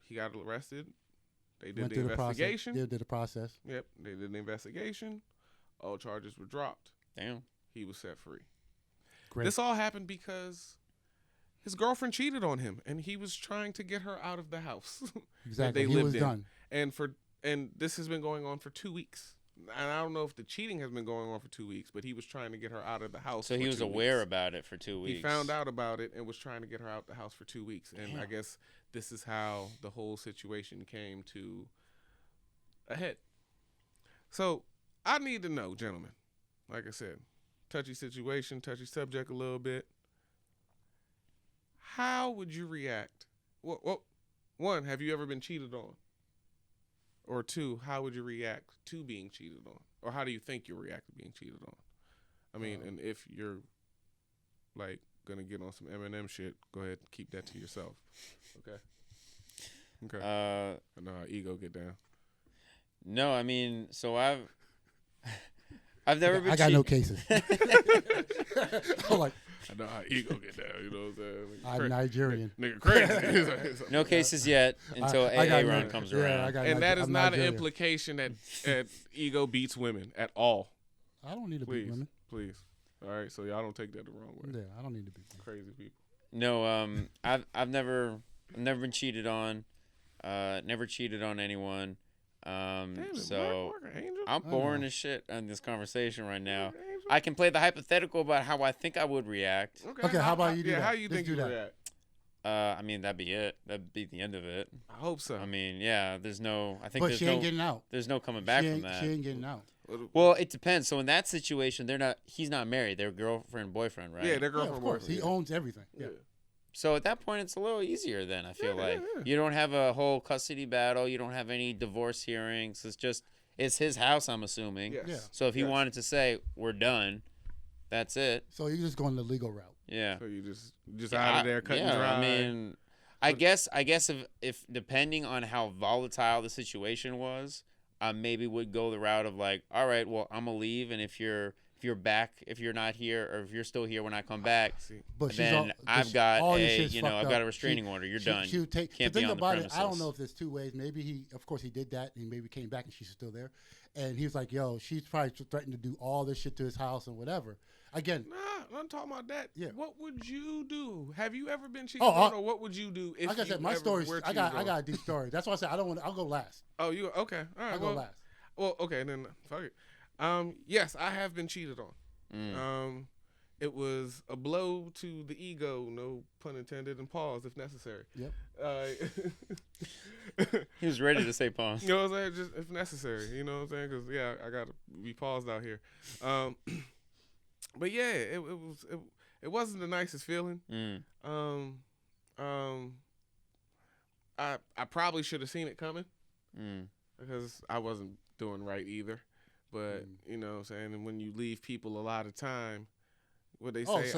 Speaker 1: he got arrested. They did the investigation.
Speaker 3: They did the process.
Speaker 1: Yep, they did the investigation. All charges were dropped.
Speaker 2: Damn.
Speaker 1: He was set free.
Speaker 3: Great.
Speaker 1: This all happened because his girlfriend cheated on him, and he was trying to get her out of the house.
Speaker 3: Exactly.
Speaker 1: That they
Speaker 3: he
Speaker 1: lived
Speaker 3: was
Speaker 1: in.
Speaker 3: done.
Speaker 1: And this has been going on for 2 weeks. And I don't know if the cheating has been going on for 2 weeks, but he was trying to get her out of the house.
Speaker 2: So he was aware about it for 2 weeks.
Speaker 1: He found out about it and was trying to get her out the house for 2 weeks. And I guess this is how the whole situation came to a head. So I need to know, gentlemen, like I said, touchy situation, touchy subject a little bit. How would you react? Well, one, have you ever been cheated on? Or two, how would you react to being cheated on? Or how do you think you'll react to being cheated on? I mean, and if you're, like, going to get on some Eminem shit, go ahead and keep that to yourself. Okay? I know how eGogh get down.
Speaker 2: No, I mean, so I've never been
Speaker 3: I got no cases. I'm like,
Speaker 1: I know how eGogh get down, you know what I'm saying?
Speaker 3: I'm Nigerian.
Speaker 1: Nigga crazy.
Speaker 2: No cases yet until Aaron comes around.
Speaker 1: And that is not an implication that eGogh beats women at all.
Speaker 3: I don't need to beat women.
Speaker 1: Please. All right, so y'all don't take that the wrong way.
Speaker 3: Yeah, I don't need to beat women.
Speaker 1: Crazy people.
Speaker 2: No, I've never I've never been cheated on. Never cheated on anyone. So I'm boring as shit on this conversation right now. I can play the hypothetical about how I think I would react.
Speaker 3: Okay, how about you do that?
Speaker 1: How you think you react?
Speaker 2: I mean, that'd be it. That'd be the end of it.
Speaker 1: I hope so.
Speaker 2: I mean, yeah, there's no. I think
Speaker 3: but
Speaker 2: there's
Speaker 3: she ain't getting out.
Speaker 2: There's no coming back from that.
Speaker 3: She ain't getting out.
Speaker 2: Well, it depends. So in that situation, he's not married. They're girlfriend, boyfriend, right?
Speaker 1: Yeah, they're girlfriend,
Speaker 3: of course.
Speaker 1: boyfriend.
Speaker 3: He owns everything. Yeah.
Speaker 2: So at that point, it's a little easier then, I feel like. Yeah. You don't have a whole custody battle. You don't have any divorce hearings. It's his house, I'm assuming.
Speaker 1: Yes.
Speaker 3: Yeah.
Speaker 2: So if he wanted to say, we're done, that's it.
Speaker 3: So you're just going the legal route.
Speaker 2: Yeah.
Speaker 1: So you just out of there cutting dry.
Speaker 2: I mean, I guess if depending on how volatile the situation was, I maybe would go the route of like, all right, well, I'm going to leave, and if you're back, if you're not here, or if you're still here when I come back, then I've got a restraining order. You're done. Can't be on the premises.
Speaker 3: I don't know if there's two ways. Maybe of course he did that, and he maybe came back and she's still there, and he was like, yo, she's probably threatened to do all this shit to his house and whatever. Again,
Speaker 1: I'm talking about that.
Speaker 3: Yeah.
Speaker 1: What would you do? Have you ever been cheated on, or what would you do if
Speaker 3: like I said, my story. I got a deep story. That's why I said I don't want. I'll go last.
Speaker 1: Oh, you okay? All right.
Speaker 3: I'll go last.
Speaker 1: Well, okay, then fuck it. Yes, I have been cheated on. It was a blow to the ego, no pun intended, and pause if necessary.
Speaker 3: Yep.
Speaker 2: He was ready to say pause.
Speaker 1: You know what I'm saying? Just if necessary. You know what I'm saying? Because yeah, I got to be paused out here. But yeah, it wasn't the nicest feeling. I probably should have seen it coming because I wasn't doing right either. But you know what I'm saying, and when you leave people a lot of time, what they say.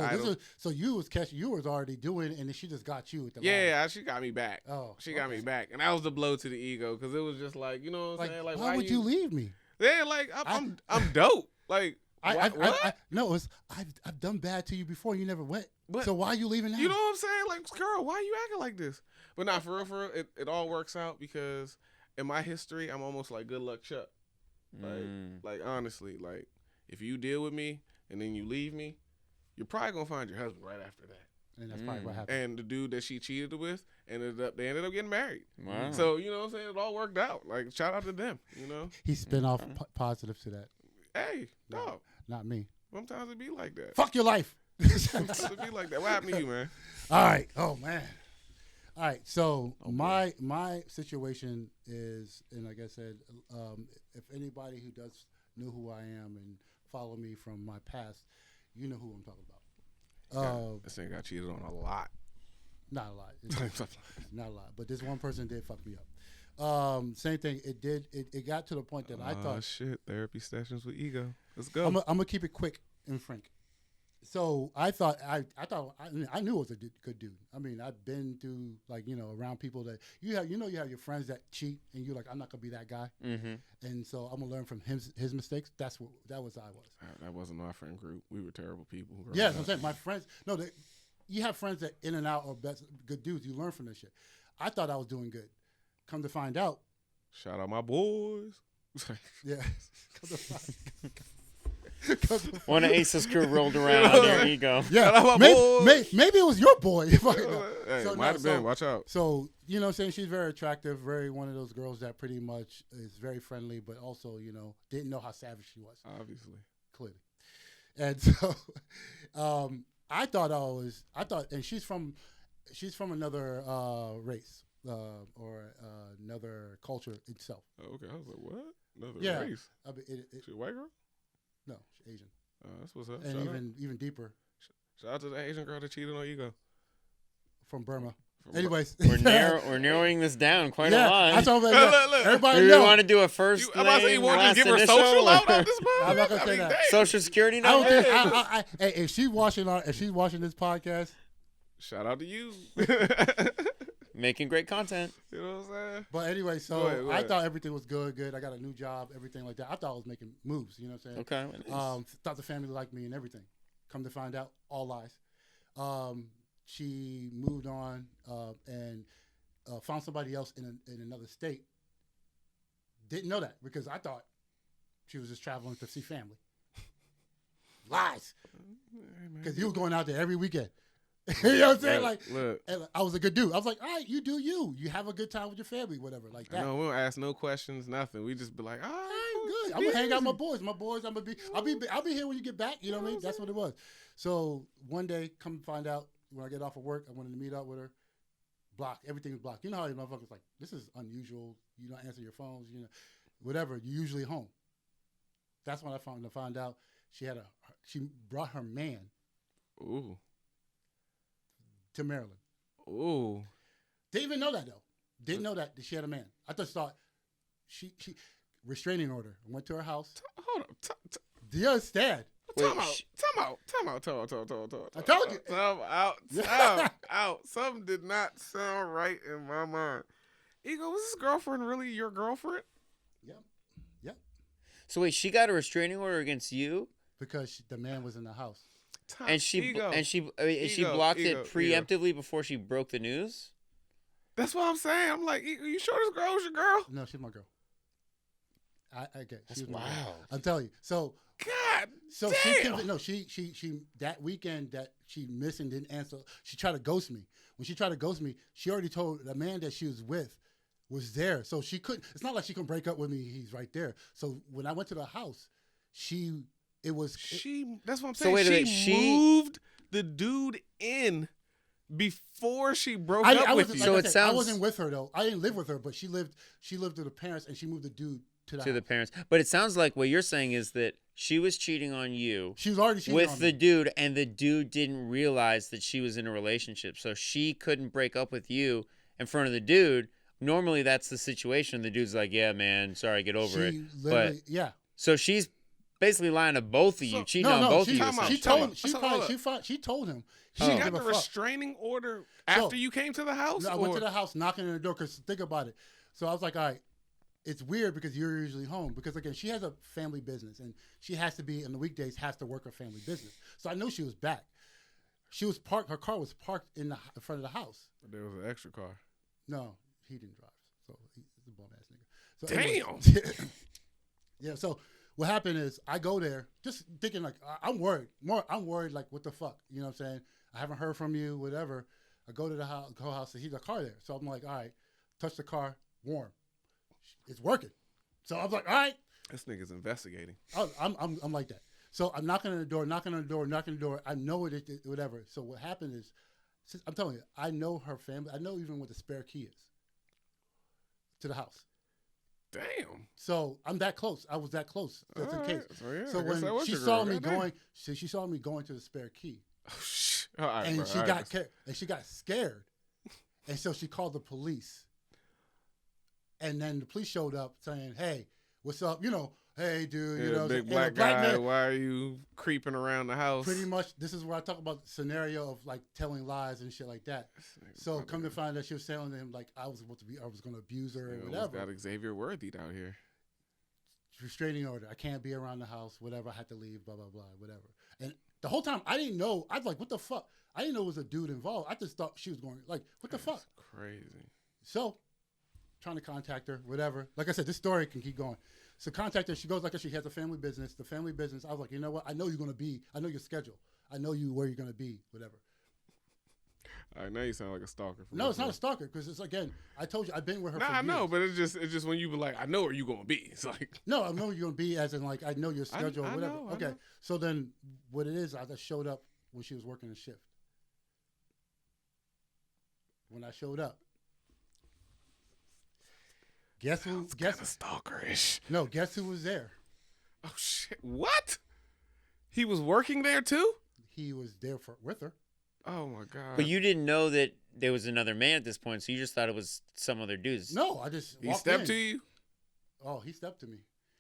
Speaker 3: So you was already doing it, and then she just got you at the
Speaker 1: line. She got me back.
Speaker 3: She
Speaker 1: got me back, and that was the blow to the ego because it was just like, you know what I'm saying, like
Speaker 3: why would you leave me?
Speaker 1: Yeah, like I'm dope. Like
Speaker 3: I've done bad to you before, and you never went. So why are you leaving now?
Speaker 1: You know what I'm saying? Like, girl, why are you acting like this? But not for real, it all works out because in my history, I'm almost like Good Luck Chuck. Like honestly, like if you deal with me and then you leave me, you're probably gonna find your husband right after that.
Speaker 3: And that's probably what happened.
Speaker 1: And the dude that she cheated with they ended up getting married.
Speaker 2: Wow.
Speaker 1: So you know what I'm saying? It all worked out. Like shout out to them. You know.
Speaker 3: He spin off positive to that.
Speaker 1: Hey, dog.
Speaker 3: Not me.
Speaker 1: Sometimes it be like that.
Speaker 3: Fuck your life.
Speaker 1: Sometimes it be like that. What happened to you, man?
Speaker 3: All right. Oh man. All right, so my situation is, and like I said, if anybody who know who I am and follow me from my past, you know who I'm talking about.
Speaker 1: This thing got cheated on a lot.
Speaker 3: Not a lot. Not a lot, but this one person did fuck me up. Same thing. It got to the point that I thought.
Speaker 1: Shit, therapy sessions with eGogh. Let's go.
Speaker 3: I'm gonna keep it quick and frank. So I thought I knew it was a good dude. I mean, I've been through around people that you have your friends that cheat, and you're like, I'm not gonna be that guy. And so I'm gonna learn from his mistakes. That was I was.
Speaker 1: That wasn't my friend group. We were terrible people.
Speaker 3: Yeah, I'm saying my friends. No, you have friends that in and out are good dudes. You learn from this shit. I thought I was doing good. Come to find out.
Speaker 1: Shout out my boys.
Speaker 3: Yeah.
Speaker 2: One of Ace's crew rolled around on their ego.
Speaker 3: Yeah, maybe it was your boy.
Speaker 1: Might have been. Watch out.
Speaker 3: So you know, what I'm saying, she's very attractive, very one of those girls that pretty much is very friendly, but also didn't know how savage she was.
Speaker 1: Obviously,
Speaker 3: clearly, and so I thought, and she's from another race or another culture itself.
Speaker 1: Oh, okay, I was like, what? Another race? She a white girl?
Speaker 3: No, she's Asian.
Speaker 1: That's what's up.
Speaker 3: And even deeper.
Speaker 1: Shout out to the Asian girl that cheated on eGogh.
Speaker 3: From Burma. Anyways,
Speaker 2: we're narrowing this down quite a lot.
Speaker 3: That's what I'm like, look. Everybody knows.
Speaker 2: We want to do a first name,
Speaker 1: you want to
Speaker 2: last
Speaker 1: give her
Speaker 2: initial,
Speaker 1: social out on this podcast?
Speaker 3: I'm not gonna say that.
Speaker 2: Social security number.
Speaker 3: Hey, if she's watching this podcast,
Speaker 2: shout out to you. Making great content.
Speaker 1: You know what I'm saying?
Speaker 3: But anyway, so go ahead. I thought everything was good. I got a new job, everything like that. I thought I was making moves. You know what I'm saying?
Speaker 2: Okay.
Speaker 3: Thought the family liked me and everything. Come to find out, all lies. She moved on and found somebody else in another state. Didn't know that because I thought she was just traveling to see family. Lies. Because he was going out there every weekend. You know what I'm saying?
Speaker 1: Look.
Speaker 3: And I was a good dude. I was like, all right, you do you. You have a good time with your family, whatever, like that.
Speaker 1: No, we don't ask no questions, nothing. We just be like, all right,
Speaker 3: good. I'm gonna hang out with my boys. I'll be here when you get back. You know what I mean? That's what it was. So one day, come find out when I get off of work, I wanted to meet up with her. Blocked. Everything was blocked. You know how you motherfuckers like, this is unusual. You don't answer your phones. You know, whatever. You're usually home. That's when I found out she brought her man.
Speaker 1: Ooh.
Speaker 3: To Maryland.
Speaker 1: Ooh.
Speaker 3: Didn't even know that though. Didn't know that she had a man. I just thought she restraining order. I went to her house.
Speaker 1: Hold on.
Speaker 3: Do you understand?
Speaker 1: Time out. I told you. Time out. Something did not sound right in my mind. eGogh, was this girlfriend really your girlfriend?
Speaker 3: Yep.
Speaker 2: So wait, she got a restraining order against you?
Speaker 3: Because the man was in the house.
Speaker 2: And she blocked it preemptively before she broke the news?
Speaker 1: That's what I'm saying. I'm like, you sure this girl was your girl?
Speaker 3: No, she's my girl. I get.
Speaker 2: That's wild.
Speaker 3: I'm telling you. So
Speaker 1: God.
Speaker 3: So
Speaker 1: damn.
Speaker 3: she that weekend that she missed and didn't answer. She tried to ghost me. When she tried to ghost me, she already told the man that she was with was there. So she couldn't. It's not like she can break up with me. He's right there. So when I went to the house, that's what I'm saying.
Speaker 2: So wait a minute,
Speaker 1: she moved the dude in before she broke up with you.
Speaker 3: So it sounds I wasn't with her though. I didn't live with her, but she lived with the parents, and she moved the dude to the
Speaker 2: parents. But it sounds like what you're saying is that she was cheating on you.
Speaker 3: She was already cheating
Speaker 2: with the dude, and the dude didn't realize that she was in a relationship, so she couldn't break up with you in front of the dude. Normally, that's the situation. The dude's like, "Yeah, man, sorry, get over it." But
Speaker 3: yeah.
Speaker 2: So she's basically lying to both of you, cheating on both of you.
Speaker 3: She told him. She
Speaker 1: got the restraining order after you came to the house?
Speaker 3: No, I went to the house knocking on the door because think about it. So I was like, all right, it's weird because you're usually home. Because, again, she has a family business, and she has to be, in the weekdays, has to work her family business. So I knew she was back. She was parked. Her car was parked in front of the house.
Speaker 1: But there was an extra car.
Speaker 3: No, he didn't drive. So he's a bum-ass nigga. So
Speaker 1: damn.
Speaker 3: Anyway, yeah, so what happened is I go there just thinking like, I'm worried. I'm worried like, what the fuck? You know what I'm saying? I haven't heard from you, whatever. I go to the house and he's a car there. So I'm like, all right, touch the car, warm. It's working. So I was like, all right.
Speaker 1: This nigga's investigating.
Speaker 3: I'm like that. So I'm knocking on the door. I know it, whatever. So what happened is, I'm telling you, I know her family. I know even what the spare key is to the house.
Speaker 1: Damn.
Speaker 3: So I'm that close. I was that close. Just in case.
Speaker 1: So
Speaker 3: when she saw me going, she saw me going to the spare key.
Speaker 1: Oh shit! Right,
Speaker 3: and she got scared, and so she called the police. And then the police showed up saying, "Hey, what's up? You know, hey, dude, you know,
Speaker 1: big black guy. Man, why are you creeping around the house?"
Speaker 3: Pretty much, this is where I talk about the scenario of like telling lies and shit like that. So come to find out, she was telling him like I was going to abuse her or whatever.
Speaker 1: Got Xavier Worthy down here.
Speaker 3: Restraining order. I can't be around the house. Whatever. I had to leave. Blah blah blah. Whatever. And the whole time I didn't know. I was like, "What the fuck?" I didn't know it was a dude involved. I just thought she was going like, "What the fuck?"
Speaker 1: Crazy.
Speaker 3: So, trying to contact her. Whatever. Like I said, this story can keep going. So contact her. She goes like she has a family business. The family business. I was like, you know what? I know you're gonna be. I know your schedule. I know where you're gonna be. Whatever.
Speaker 1: All right, now you sound like a stalker.
Speaker 3: No, it's not a stalker because it's again. I told you I've been with her.
Speaker 1: Nah,
Speaker 3: for years.
Speaker 1: I know, but it's just when you be like, I know where you gonna be. It's like
Speaker 3: no, I know where you're gonna be, as in like I know your schedule or whatever. Okay, so then what it is, I just showed up when she was working a shift. When I showed up, guess who? Guess
Speaker 1: stalkerish.
Speaker 3: No, guess who was there?
Speaker 1: Oh shit! What? He was working there too?
Speaker 3: He was there with her.
Speaker 1: Oh my god!
Speaker 2: But you didn't know that there was another man at this point, so you just thought it was some other dudes.
Speaker 3: No, I just
Speaker 1: he stepped to you.
Speaker 3: Oh, he stepped to me.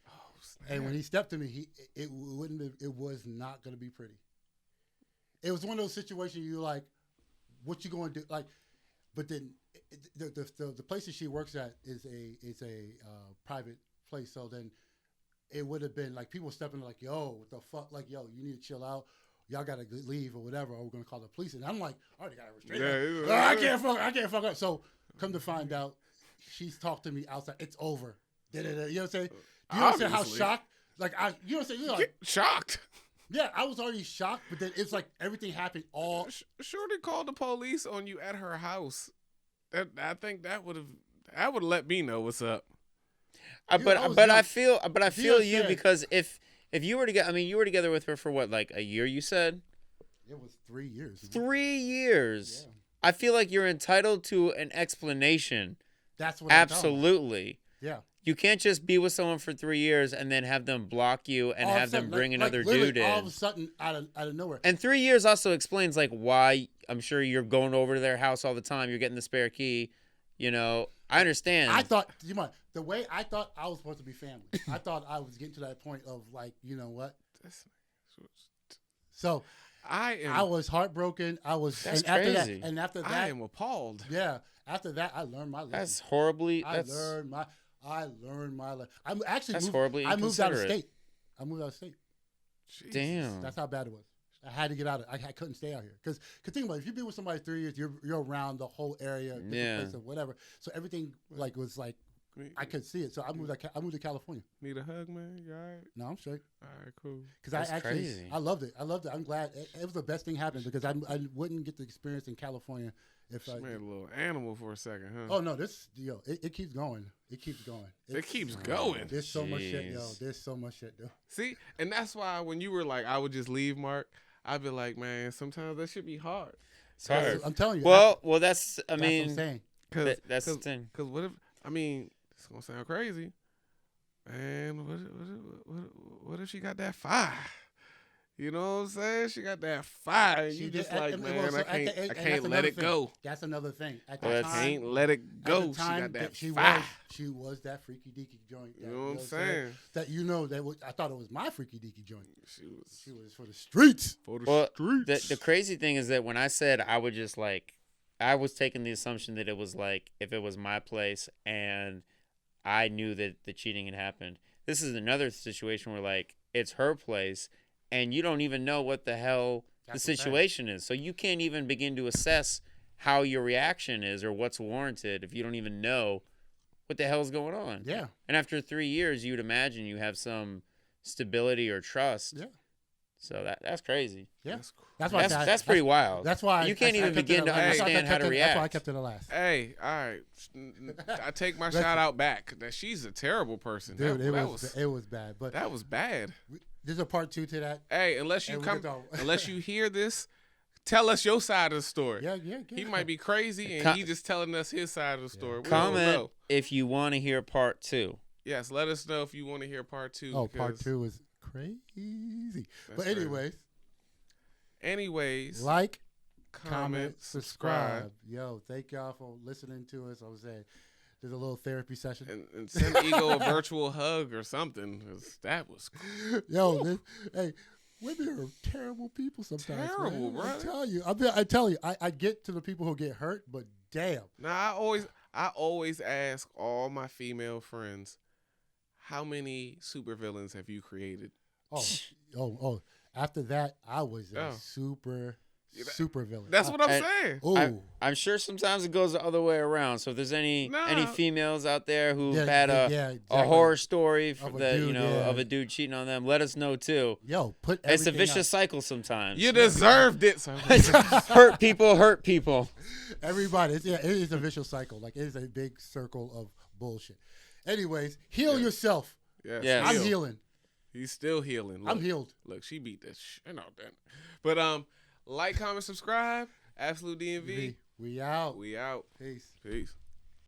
Speaker 1: Oh, snap.
Speaker 3: And when he stepped to me, it was not going to be pretty. It was one of those situations you're like, what you going to do? Like, but then the place that she works at is a private place, so then it would have been like people stepping like, yo, what the fuck? Like, yo, you need to chill out. Y'all gotta leave or whatever, or we're gonna call the police. And I'm like, I already got a restraining. Yeah, I can't fuck up. So come to find out, she's talked to me outside. It's over. You know what I'm saying? Do you understand how shocked? Like you know what I'm saying? You're like,
Speaker 1: shocked.
Speaker 3: Yeah, I was already shocked, but then it's like everything happened all.
Speaker 1: Shorty called the police on you at her house. I think that would have let me know what's up.
Speaker 2: I feel you because if you were together, I mean, you were together with her for what, like a year? You said
Speaker 3: it was 3 years.
Speaker 2: 3 years.
Speaker 3: Yeah.
Speaker 2: I feel like you're entitled to an explanation.
Speaker 3: That's what.
Speaker 2: Absolutely.
Speaker 3: Yeah.
Speaker 2: You can't just be with someone for 3 years and then have them block you and have them bring another dude in.
Speaker 3: All of a sudden, out of nowhere.
Speaker 2: And 3 years also explains like why I'm sure you're going over to their house all the time. You're getting the spare key. You know, I understand.
Speaker 3: I thought the way I thought I was supposed to be family. I thought I was getting to that point of like, you know what? So I was heartbroken.
Speaker 2: That's crazy.
Speaker 3: After that,
Speaker 1: I am appalled.
Speaker 3: Yeah. After that, I learned my lesson.
Speaker 2: That's horribly.
Speaker 3: I learned my lesson. I moved out of state.
Speaker 2: Damn.
Speaker 3: That's how bad it was. I had to get out of I couldn't stay out here. Because think about it. If you've been with somebody 3 years, you're around the whole area, different place or whatever. So everything like was like, I could see it. So I moved to California.
Speaker 1: Need a hug, man? You all right?
Speaker 3: No, I'm straight.
Speaker 1: All right, cool.
Speaker 2: Because
Speaker 3: I loved it. I'm glad. It was the best thing happened because I wouldn't get the experience in California if I
Speaker 1: made a little animal for a second, huh?
Speaker 3: Oh no, it keeps going. It keeps going.
Speaker 1: It keeps going.
Speaker 3: There's so much shit, yo. There's so much shit, though.
Speaker 1: See, and that's why when you were like, I would just leave, Mark. I'd be like, man, sometimes that should be hard.
Speaker 2: It's hard.
Speaker 3: I'm telling you.
Speaker 2: Well, that's.
Speaker 3: That's what I'm saying.
Speaker 1: That's
Speaker 2: the thing.
Speaker 1: Because what if? I mean, it's gonna sound crazy, and what if she got that fire? You know what I'm saying? She got that fire. You just like, man, I can't let it go.
Speaker 3: That's another thing.
Speaker 1: I can't let it go. She got that fire.
Speaker 3: She was that freaky deaky joint.
Speaker 1: You know what I'm saying?
Speaker 3: I thought it was my freaky deaky joint. She was for the streets.
Speaker 2: Streets. The crazy thing is that when I said I would just like, I was taking the assumption that it was like if it was my place and I knew that the cheating had happened. This is another situation where like it's her place. And you don't even know what the hell the situation is. So you can't even begin to assess how your reaction is or what's warranted if you don't even know what the hell's going on.
Speaker 3: Yeah.
Speaker 2: And after 3 years, you'd imagine you have some stability or trust.
Speaker 3: Yeah.
Speaker 2: So that's crazy.
Speaker 3: Yeah.
Speaker 2: That's pretty wild.
Speaker 3: That's why
Speaker 2: you can't even begin to understand how to react.
Speaker 3: That's why I kept it the last.
Speaker 1: Hey, all right. I take my shout out back. That she's a terrible person.
Speaker 3: Dude, it was bad. But
Speaker 1: that was bad.
Speaker 3: There's a part 2 to that.
Speaker 1: Hey, unless you hear this, tell us your side of the story.
Speaker 3: Yeah.
Speaker 1: He might be crazy, and he just telling us his side of the story.
Speaker 2: Yeah. Comment if you want to hear part 2.
Speaker 1: Yes, let us know if you want to hear part 2.
Speaker 3: Oh, part 2 is crazy. But anyways, like, comment, subscribe. Yo, thank y'all for listening to us. I was saying, there's a little therapy session.
Speaker 1: And send eGogh a virtual hug or something. That was cool.
Speaker 3: Yo, hey, women are terrible people sometimes.
Speaker 1: Terrible, bro.
Speaker 3: I tell you, I get to the people who get hurt, but damn.
Speaker 1: Now, I always ask all my female friends, how many supervillains have you created?
Speaker 3: Oh. After that, I was a super villain.
Speaker 1: That's what I'm saying.
Speaker 2: I'm sure sometimes it goes the other way around. So if there's any females out there who had a horror story of a dude cheating on them, let us know too.
Speaker 3: Yo,
Speaker 2: it's a vicious cycle sometimes.
Speaker 1: You deserved it.
Speaker 2: Hurt people.
Speaker 3: Everybody, it is a vicious cycle. Like it is a big circle of bullshit. Anyways, heal yourself.
Speaker 1: Yes.
Speaker 3: I'm healing.
Speaker 1: He's still healing.
Speaker 3: I'm healed.
Speaker 1: Look, she beat that shit out there. But like, comment, subscribe. Absolute DMV.
Speaker 3: We out.
Speaker 1: Peace.